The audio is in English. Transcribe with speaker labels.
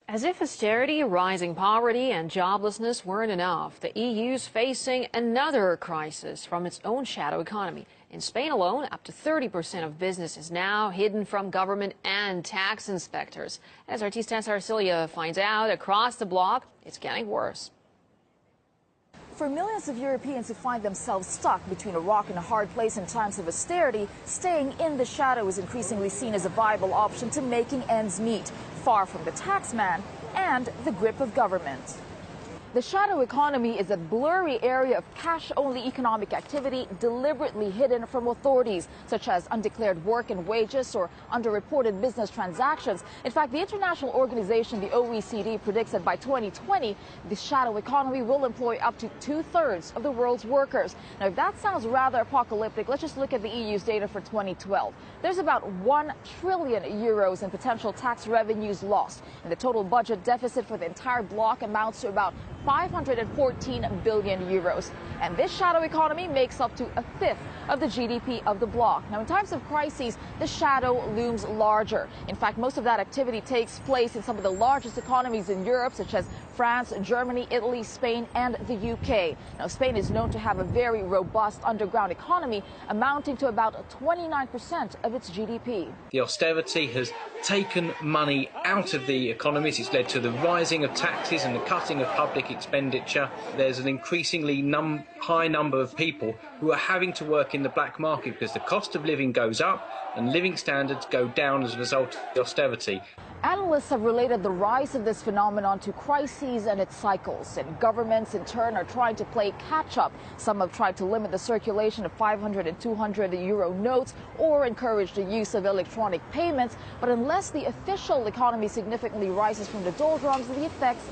Speaker 1: As if austerity, rising poverty and joblessness weren't enough, the EU's facing another crisis from its own shadow economy. In Spain alone, up to 30% of business is now hidden from government and tax inspectors. As our T-Stats Arcilia finds out, across the bloc, it's getting worse.
Speaker 2: For millions of Europeans who find themselves stuck between a rock and a hard place in times of austerity, staying in the shadow is increasingly seen as a viable option to making ends meet, far from the taxman and the grip of government. The shadow economy is a blurry area of cash-only economic activity deliberately hidden from authorities, such as undeclared work and wages or underreported business transactions. In fact, the international organization, the OECD, predicts that by 2020, the shadow economy will employ up to 2/3 of the world's workers. Now, if that sounds rather apocalyptic, let's just look at the EU's data for 2012. There's about 1 trillion euros in potential tax revenues lost, and the total budget deficit for the entire bloc amounts to about 514 billion euros. And this shadow economy makes up to 1/5 of the GDP of the bloc. Now, in times of crises, the shadow looms larger. In fact, most of that activity takes place in some of the largest economies in Europe, such as France, Germany, Italy, Spain, and the UK. Now, Spain is known to have a very robust underground economy, amounting to about 29% of its GDP.
Speaker 3: The austerity has taken money out of the economies. It's led to the rising of taxes and the cutting of public expenditure. There's an increasingly high number of people who are having to work in the black market because the cost of living goes up and living standards go down as a result of the austerity.
Speaker 2: Analysts have related the rise of this phenomenon to crises and its cycles, and governments in turn are trying to play catch-up. Some have tried to limit the circulation of 500 and 200 euro notes or encourage the use of electronic payments, but unless the official economy significantly rises from the doldrums, the effects